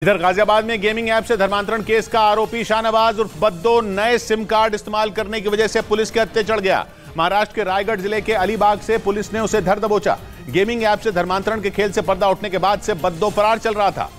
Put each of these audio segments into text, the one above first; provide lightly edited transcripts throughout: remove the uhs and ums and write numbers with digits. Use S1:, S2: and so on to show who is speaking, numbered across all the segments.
S1: इधर गाजियाबाद में gaming app से धर्मांतरण केस का आरोपी शाहनवाज उर्फ बद्दो नए सिम कार्ड इस्तेमाल करने की वजह से पुलिस के हत्थे चढ़ गया। महाराष्ट्र के रायगढ़ जिले के अलीबाग से पुलिस ने उसे धर दबोचा। गेमिंग ऐप से धर्मांतरण के खेल से पर्दा उठने के बाद से बद्दो फरार चल रहा था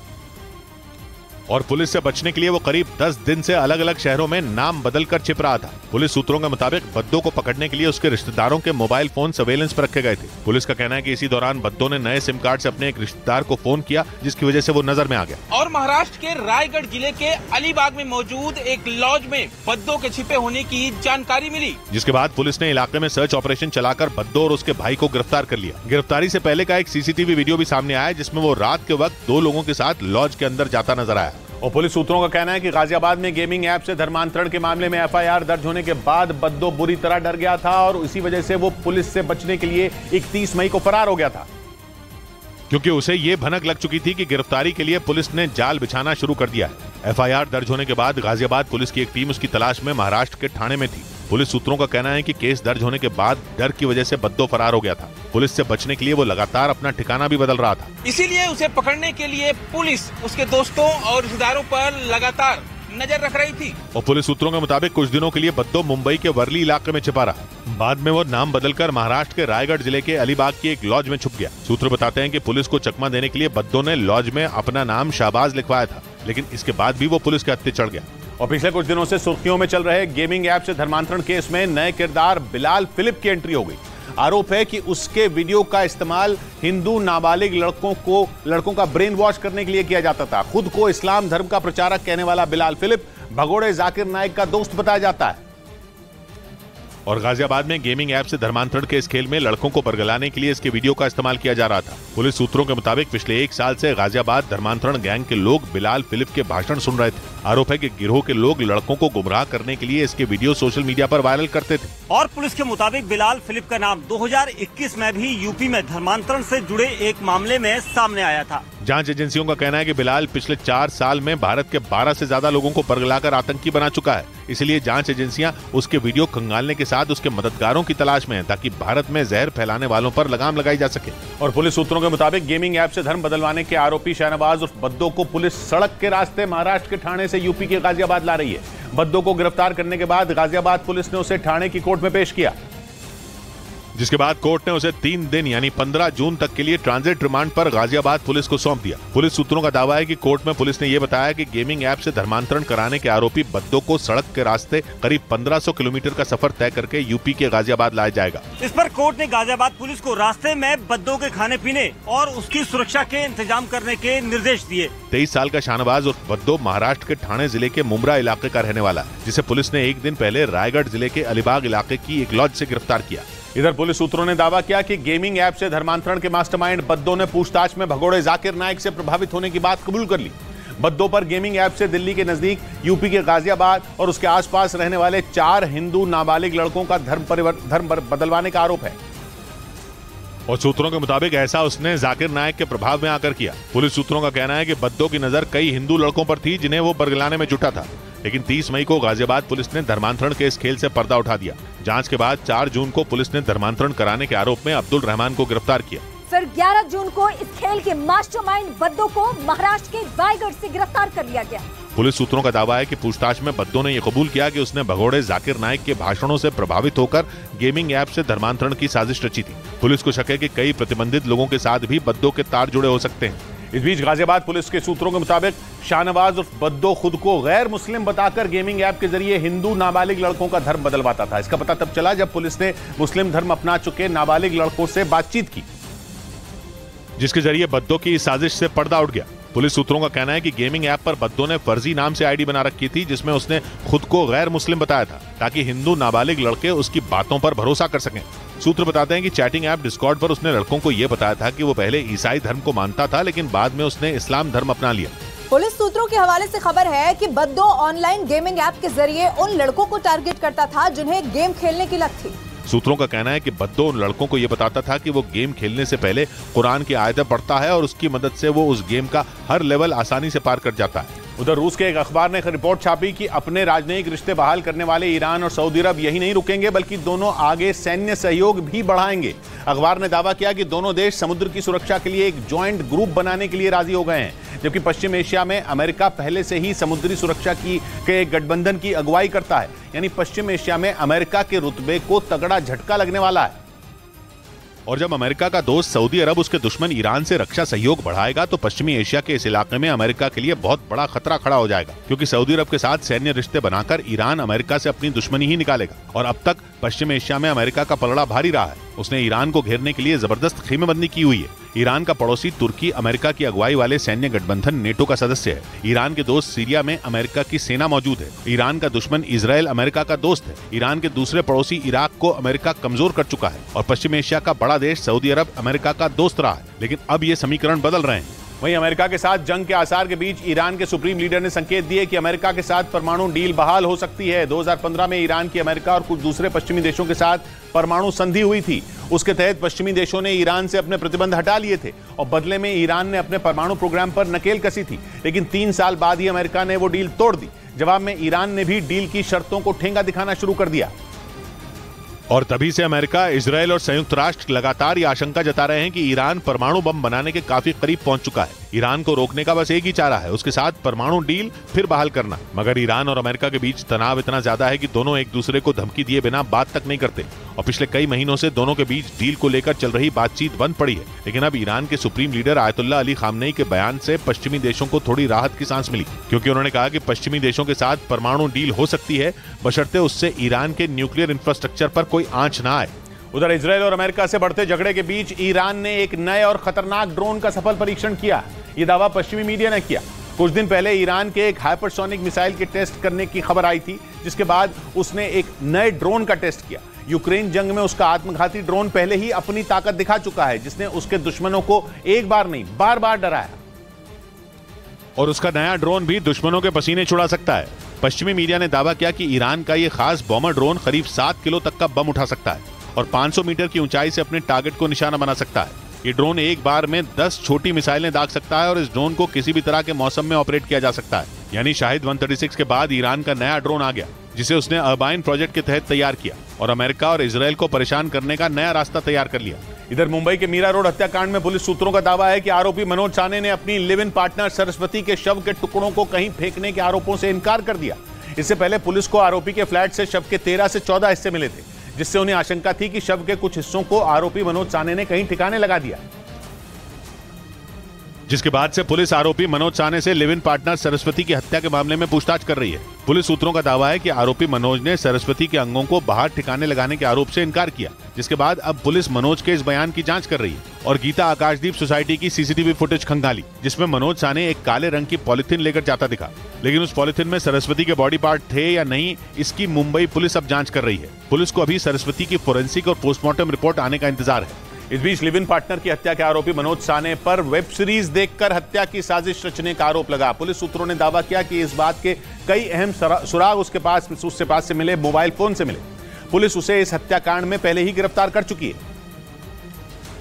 S1: और पुलिस से बचने के लिए वो करीब 10 दिन से अलग अलग शहरों में नाम बदलकर छिप रहा था। पुलिस सूत्रों के मुताबिक बद्दो को पकड़ने के लिए उसके रिश्तेदारों के मोबाइल फोन सर्वेलेंस पर रखे गए थे। पुलिस का कहना है कि इसी दौरान बद्दो ने नए सिम कार्ड से अपने एक रिश्तेदार को फोन किया, जिसकी वजह से वो नजर में आ गया।
S2: और महाराष्ट्र के रायगढ़ जिले के अलीबाग में मौजूद एक लॉज में बद्दो के छिपे होने की जानकारी मिली,
S1: जिसके बाद पुलिस ने इलाके में सर्च ऑपरेशन चलाकर बद्दो और उसके भाई को गिरफ्तार कर लिया। गिरफ्तारी से पहले का एक सीसीटीवी वीडियो भी सामने आया, जिसमें वो रात के वक्त 2 लोगों के साथ लॉज के अंदर जाता नजर आया। और पुलिस सूत्रों का कहना है कि गाजियाबाद में गेमिंग ऐप से धर्मांतरण के मामले में एफआईआर दर्ज होने के बाद बद्दो बुरी तरह डर गया था और इसी वजह से वो पुलिस से बचने के लिए 31 मई को फरार हो गया था, क्योंकि उसे ये भनक लग चुकी थी कि गिरफ्तारी के लिए पुलिस ने जाल बिछाना शुरू कर दिया है। एफआईआर दर्ज होने के बाद गाजियाबाद पुलिस की एक टीम उसकी तलाश में महाराष्ट्र के ठाणे में थी। पुलिस सूत्रों का कहना है कि केस दर्ज होने के बाद डर की वजह से बद्दो फरार हो गया था। पुलिस से बचने के लिए वो लगातार अपना ठिकाना भी बदल रहा था।
S2: इसीलिए उसे पकड़ने के लिए पुलिस उसके दोस्तों और रिश्तेदारों पर लगातार नजर रख रही थी।
S1: और पुलिस सूत्रों के मुताबिक कुछ दिनों के लिए बद्दो मुंबई के वर्ली इलाके में छिपा रहा। बाद में वो नाम बदलकर महाराष्ट्र के रायगढ़ जिले के अलीबाग की एक लॉज में छुप गया। सूत्र बताते हैं कि पुलिस को चकमा देने के लिए बद्दो ने लॉज में अपना नाम शाहबाज लिखवाया था, लेकिन इसके बाद भी वो पुलिस के हत्थे चढ़ गया। और पिछले कुछ दिनों से सुर्खियों में चल रहे गेमिंग ऐप से धर्मांतरण केस में नए किरदार बिलाल फिलिप की एंट्री हो गई। आरोप है कि उसके वीडियो का इस्तेमाल हिंदू नाबालिग लड़कों का ब्रेन वॉश करने के लिए किया जाता था। खुद को इस्लाम धर्म का प्रचारक कहने वाला बिलाल फिलिप भगोड़े जाकिर नाइक का दोस्त बताया जाता है। और गाजियाबाद में गेमिंग ऐप से धर्मांतरण के इस खेल में लड़कों को बरगलाने के लिए इसके वीडियो का इस्तेमाल किया जा रहा था। पुलिस सूत्रों के मुताबिक पिछले 1 साल से गाजियाबाद धर्मांतरण गैंग के लोग बिलाल फिलिप के भाषण सुन रहे थे। आरोप है कि गिरोह के लोग लड़कों को गुमराह करने के लिए इसके वीडियो सोशल मीडिया पर वायरल करते थे।
S3: और पुलिस के मुताबिक बिलाल फिलिप का नाम 2021 में भी यूपी में धर्मांतरण से जुड़े एक मामले में सामने आया था।
S1: जांच एजेंसियों का कहना है कि बिलाल पिछले 4 साल में भारत के 12 से ज्यादा लोगों को बरगलाकर आतंकी बना चुका है। इसलिए जांच एजेंसियां उसके वीडियो खंगालने के साथ उसके मददगारों की तलाश में हैं, ताकि भारत में जहर फैलाने वालों पर लगाम लगाई जा सके। और पुलिस सूत्रों के मुताबिक गेमिंग ऐप से धर्म बदलवाने के आरोपी शाहनवाज उर्फ बद्दो को पुलिस सड़क के रास्ते महाराष्ट्र के ठाणे से यूपी के गाजियाबाद ला रही है। बद्दो को गिरफ्तार करने के बाद गाजियाबाद पुलिस ने उसे ठाणे की कोर्ट में पेश किया, जिसके बाद कोर्ट ने उसे 3 दिन यानी 15 जून तक के लिए ट्रांजिट रिमांड पर गाजियाबाद पुलिस को सौंप दिया। पुलिस सूत्रों का दावा है कि कोर्ट में पुलिस ने यह बताया कि गेमिंग ऐप से धर्मांतरण कराने के आरोपी बद्दो को सड़क के रास्ते करीब 1500 किलोमीटर का सफर तय करके यूपी के गाजियाबाद लाया जाएगा।
S3: इस पर कोर्ट ने गाजियाबाद पुलिस को रास्ते में बद्दो के खाने पीने और उसकी सुरक्षा के इंतजाम करने के निर्देश दिए।
S1: 23 साल का शाहनवाज उर्फ बद्दो महाराष्ट्र के ठाणे जिले के मुमरा इलाके का रहने वाला है, जिसे पुलिस ने 1 दिन पहले रायगढ़ जिले के अलीबाग इलाके की एक लॉज से गिरफ्तार किया। इधर पुलिस सूत्रों ने दावा किया कि गेमिंग ऐप से धर्मांतरण के मास्टरमाइंड बद्दो ने पूछताछ में भगोड़े जाकिर नाइक से प्रभावित होने की बात कबूल कर ली। बद्दो पर गेमिंग ऐप से दिल्ली के नजदीक यूपी के गाजियाबाद और उसके आसपास रहने वाले 4 हिंदू नाबालिग लड़कों का धर्म बदलवाने का आरोप है। और सूत्रों के मुताबिक ऐसा उसने जाकिर नाइक के प्रभाव में आकर किया। पुलिस सूत्रों का कहना है कि बद्दो की नजर कई हिंदू लड़कों पर थी, जिन्हें वो बरगलाने में जुटा था। लेकिन 30 मई को गाजियाबाद पुलिस ने धर्मांतरण के इस खेल से पर्दा उठा दिया। जांच के बाद 4 जून को पुलिस ने धर्मांतरण कराने के आरोप में अब्दुल रहमान को गिरफ्तार किया।
S4: फिर 11 जून को इस खेल के मास्टरमाइंड बद्दो को महाराष्ट्र के रायगढ़ से गिरफ्तार कर लिया गया।
S1: पुलिस सूत्रों का दावा है कि पूछताछ में बद्दो ने यह कबूल किया कि उसने भगोड़े जाकिर नाइक के भाषणों से प्रभावित होकर गेमिंग ऐप से धर्मांतरण की साजिश रची थी। पुलिस को शक है कि कई प्रतिबंधित लोगों के साथ भी बद्दो के तार जुड़े हो सकते हैं। इस बीच गाजियाबाद पुलिस के सूत्रों के मुताबिक शाहनवाज उर्फ बद्दो खुद को गैर मुस्लिम बताकर गेमिंग ऐप के जरिए हिंदू नाबालिग लड़कों का धर्म बदलवाता था। इसका पता तब चला जब पुलिस ने मुस्लिम धर्म अपना चुके नाबालिग लड़कों से बातचीत की, जिसके जरिए बद्दो की इस साजिश से पर्दा उठ गया। पुलिस सूत्रों का कहना है कि गेमिंग ऐप पर बद्दो ने फर्जी नाम से आईडी बना रखी थी, जिसमें उसने खुद को गैर मुस्लिम बताया था, ताकि हिंदू नाबालिग लड़के उसकी बातों पर भरोसा कर सकें। सूत्र बताते हैं कि चैटिंग ऐप डिस्कॉर्ड पर उसने लड़कों को यह बताया था कि वो पहले ईसाई धर्म को मानता था, लेकिन बाद में उसने इस्लाम धर्म अपना लिया।
S4: पुलिस सूत्रों के हवाले से खबर है कि बद्दो ऑनलाइन गेमिंग ऐप के जरिए उन लड़कों को टारगेट करता था जिन्हें गेम खेलने की लत थी।
S1: सूत्रों का कहना है कि बद्दो उन लड़कों को यह बताता था कि वो गेम खेलने से पहले कुरान की आयतें पढ़ता है और उसकी मदद से वो उस गेम का हर लेवल आसानी से पार कर जाता है। उधर रूस के एक अखबार ने एक रिपोर्ट छापी कि अपने राजनयिक रिश्ते बहाल करने वाले ईरान और सऊदी अरब यही नहीं रुकेंगे बल्कि दोनों आगे सैन्य सहयोग भी बढ़ाएंगे। अखबार ने दावा किया कि दोनों देश समुद्र की सुरक्षा के लिए एक ज्वाइंट ग्रुप बनाने के लिए राजी हो गए हैं।
S5: जबकि पश्चिम एशिया में अमेरिका पहले से ही समुद्री सुरक्षा के गठबंधन की अगुवाई करता है। यानी पश्चिम एशिया में अमेरिका के रुतबे को तगड़ा झटका लगने वाला है।
S1: और जब अमेरिका का दोस्त सऊदी अरब उसके दुश्मन ईरान से रक्षा सहयोग बढ़ाएगा तो पश्चिमी एशिया के इस इलाके में अमेरिका के लिए बहुत बड़ा खतरा खड़ा हो जाएगा, क्योंकि सऊदी अरब के साथ सैन्य रिश्ते बनाकर ईरान अमेरिका से अपनी दुश्मनी ही निकालेगा। और अब तक पश्चिम एशिया में अमेरिका का पलड़ा भारी रहा है। उसने ईरान को घेरने के लिए जबरदस्त खेमेबंदी की हुई है। ईरान का पड़ोसी तुर्की अमेरिका की अगुवाई वाले सैन्य गठबंधन नेटो का सदस्य है। ईरान के दोस्त सीरिया में अमेरिका की सेना मौजूद है। ईरान का दुश्मन इजराइल अमेरिका का दोस्त है। ईरान के दूसरे पड़ोसी इराक को अमेरिका कमजोर कर चुका है और पश्चिम एशिया का बड़ा देश सऊदी अरब अमेरिका का दोस्त रहा है। लेकिन अब ये समीकरण बदल रहे हैं।
S5: वहीं अमेरिका के साथ जंग के आसार के बीच ईरान के सुप्रीम लीडर ने संकेत दिए कि अमेरिका के साथ परमाणु डील बहाल हो सकती है। 2015 में ईरान की अमेरिका और कुछ दूसरे पश्चिमी देशों के साथ परमाणु संधि हुई थी। उसके तहत पश्चिमी देशों ने ईरान से अपने प्रतिबंध हटा लिए थे और बदले में ईरान ने अपने परमाणु प्रोग्राम पर नकेल कसी थी। लेकिन 3 साल बाद ही अमेरिका ने वो डील तोड़ दी। जवाब में ईरान ने भी डील की शर्तों को ठेंगा दिखाना शुरू कर दिया।
S1: और तभी से अमेरिका, इजराइल और संयुक्त राष्ट्र लगातार ये आशंका जता रहे हैं कि ईरान परमाणु बम बनाने के काफी करीब पहुंच चुका है। ईरान को रोकने का बस एक ही चारा है, उसके साथ परमाणु डील फिर बहाल करना। मगर ईरान और अमेरिका के बीच तनाव इतना ज्यादा है कि दोनों एक दूसरे को धमकी दिए बिना बात तक नहीं करते और पिछले कई महीनों से दोनों के बीच डील को लेकर चल रही बातचीत बंद पड़ी है। लेकिन अब ईरान के supreme leader ayatollah Ali Khamenei के बयान से पश्चिमी देशों को थोड़ी राहत की सांस मिली, क्योंकि उन्होंने कहा कि पश्चिमी देशों के साथ परमाणु डील हो सकती है बशर्ते उससे ईरान के न्यूक्लियर इंफ्रास्ट्रक्चर पर कोई आंच ना आए।
S5: उधर इजराइल और अमेरिका से बढ़ते झगड़े के बीच ईरान ने एक नए और खतरनाक ड्रोन का सफल परीक्षण किया। ये दावा पश्चिमी मीडिया ने किया। कुछ दिन पहले ईरान के एक हाइपरसोनिक मिसाइल के टेस्ट करने की खबर आई थी, जिसके बाद उसने एक नए ड्रोन का टेस्ट किया। यूक्रेन जंग में उसका आत्मघाती ड्रोन पहले ही अपनी ताकत दिखा चुका है, जिसने उसके दुश्मनों को एक बार नहीं बार बार डराया।
S1: और उसका नया ड्रोन भी दुश्मनों के पसीने छुड़ा सकता है। पश्चिमी मीडिया ने दावा किया कि ईरान का यह खास बॉम्बर ड्रोन करीब 7 किलो तक का बम उठा सकता है और 500 मीटर की ऊंचाई से अपने टारगेट को निशाना बना सकता है। ये ड्रोन एक बार में 10 छोटी मिसाइलें दाग सकता है और इस ड्रोन को किसी भी तरह के मौसम में ऑपरेट किया जा सकता है। यानी शाहिद 136 के बाद ईरान का नया ड्रोन आ गया, जिसे उसने अर्बाइन प्रोजेक्ट के तहत तैयार किया और अमेरिका और इजराइल को परेशान करने का नया रास्ता तैयार कर लिया।
S5: इधर मुंबई के मीरा रोड हत्याकांड में पुलिस सूत्रों का दावा है कि आरोपी मनोज साने ने अपनी लिव इन पार्टनर सरस्वती के शव के टुकड़ों को कहीं फेंकने के आरोपों से इनकार कर दिया। इससे पहले पुलिस को आरोपी के फ्लैट से शव के 13 से 14 हिस्से मिले थे, जिससे उन्हें आशंका थी कि शव के कुछ हिस्सों को आरोपी मनोज साने ने कहीं ठिकाने लगा दिया।
S1: जिसके बाद से पुलिस आरोपी मनोज साने से लिव इन पार्टनर सरस्वती की हत्या के मामले में पूछताछ कर रही है। पुलिस सूत्रों का दावा है कि आरोपी मनोज ने सरस्वती के अंगों को बाहर ठिकाने लगाने के आरोप से इनकार किया, जिसके बाद अब पुलिस मनोज के इस बयान की जांच कर रही है और गीता आकाशदीप सोसाइटी की सीसीटीवी फुटेज खंगाली, जिसमें मनोज साने एक काले रंग की पॉलिथीन लेकर जाता दिखा। लेकिन उस पॉलिथीन में सरस्वती के बॉडी पार्ट थे या नहीं, इसकी मुंबई पुलिस अब जांच कर रही है। पुलिस को अभी सरस्वती की फोरेंसिक और पोस्टमार्टम रिपोर्ट आने का इंतजार है।
S5: इस बीच लिव इन पार्टनर की हत्या के आरोपी मनोज साने पर वेब सीरीज देखकर हत्या की साजिश रचने का आरोप लगा। पुलिस सूत्रों ने दावा किया कि इस बात के कई अहम सुराग उसके पास से मिले मोबाइल फोन से मिले। पुलिस उसे इस हत्याकांड में पहले ही गिरफ्तार कर चुकी है,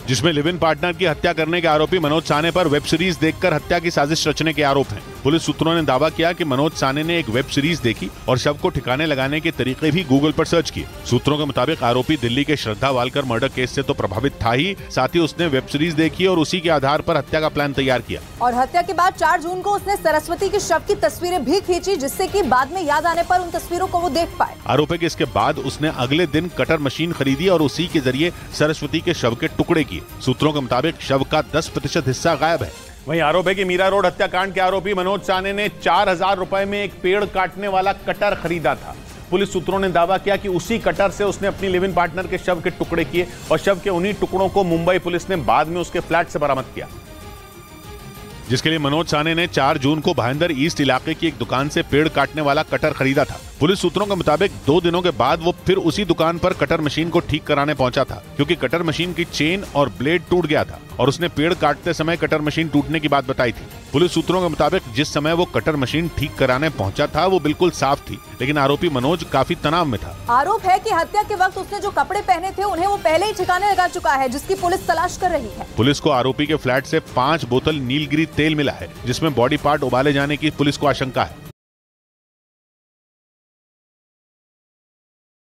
S1: जिसमें लिव इन पार्टनर की हत्या करने के आरोपी मनोज साने पर वेब सीरीज देखकर हत्या की साजिश रचने के आरोप हैं। पुलिस सूत्रों ने दावा किया कि मनोज साने ने एक वेब सीरीज देखी और शव को ठिकाने लगाने के तरीके भी गूगल पर सर्च किए। सूत्रों के मुताबिक आरोपी दिल्ली के श्रद्धा वालकर मर्डर केस से तो प्रभावित था ही, साथ ही उसने वेब सीरीज देखी और उसी के आधार पर हत्या का प्लान तैयार किया।
S4: और हत्या के बाद 4 जून को उसने सरस्वती के शव की तस्वीरें भी खींची, जिससे कि बाद में याद आने पर उन तस्वीरों को वो देख पाए।
S1: आरोप है कि इसके बाद उसने अगले दिन कटर मशीन खरीदी और उसी के जरिए सरस्वती के शव के टुकड़े किए। सूत्रों के मुताबिक शव का 10% हिस्सा गायब है।
S5: वहीं आरोप है कि मीरा रोड हत्याकांड के आरोपी मनोज साने ने 4000 रुपए में एक पेड़ काटने वाला कटर खरीदा था। पुलिस सूत्रों ने दावा किया कि उसी कटर से उसने अपनी लिव इन पार्टनर के शव के टुकड़े किए और शव के उन्हीं टुकड़ों को मुंबई पुलिस ने बाद में उसके फ्लैट से बरामद किया,
S1: जिसके लिए मनोज साने ने 4 जून को भाईंदर ईस्ट इलाके की एक दुकान से पेड़ काटने वाला कटर खरीदा था। पुलिस सूत्रों के मुताबिक 2 दिनों के बाद वो फिर उसी दुकान पर कटर मशीन को ठीक कराने पहुंचा था, क्योंकि कटर मशीन की चेन और ब्लेड टूट गया था और उसने पेड़ काटते समय कटर मशीन टूटने की बात बताई थी। पुलिस सूत्रों के मुताबिक जिस समय वो कटर मशीन ठीक कराने पहुंचा था वो बिल्कुल साफ थी, लेकिन आरोपी मनोज काफी तनाव में था।
S4: आरोप है कि हत्या के वक्त उसने जो कपड़े पहने थे उन्हें वो पहले ही ठिकाने लगा चुका है, जिसकी पुलिस तलाश कर रही है।
S1: पुलिस को आरोपी के फ्लैट से 5 बोतल नीलगिरी तेल मिला है, जिसमें बॉडी पार्ट उबाले जाने की पुलिस को आशंका है।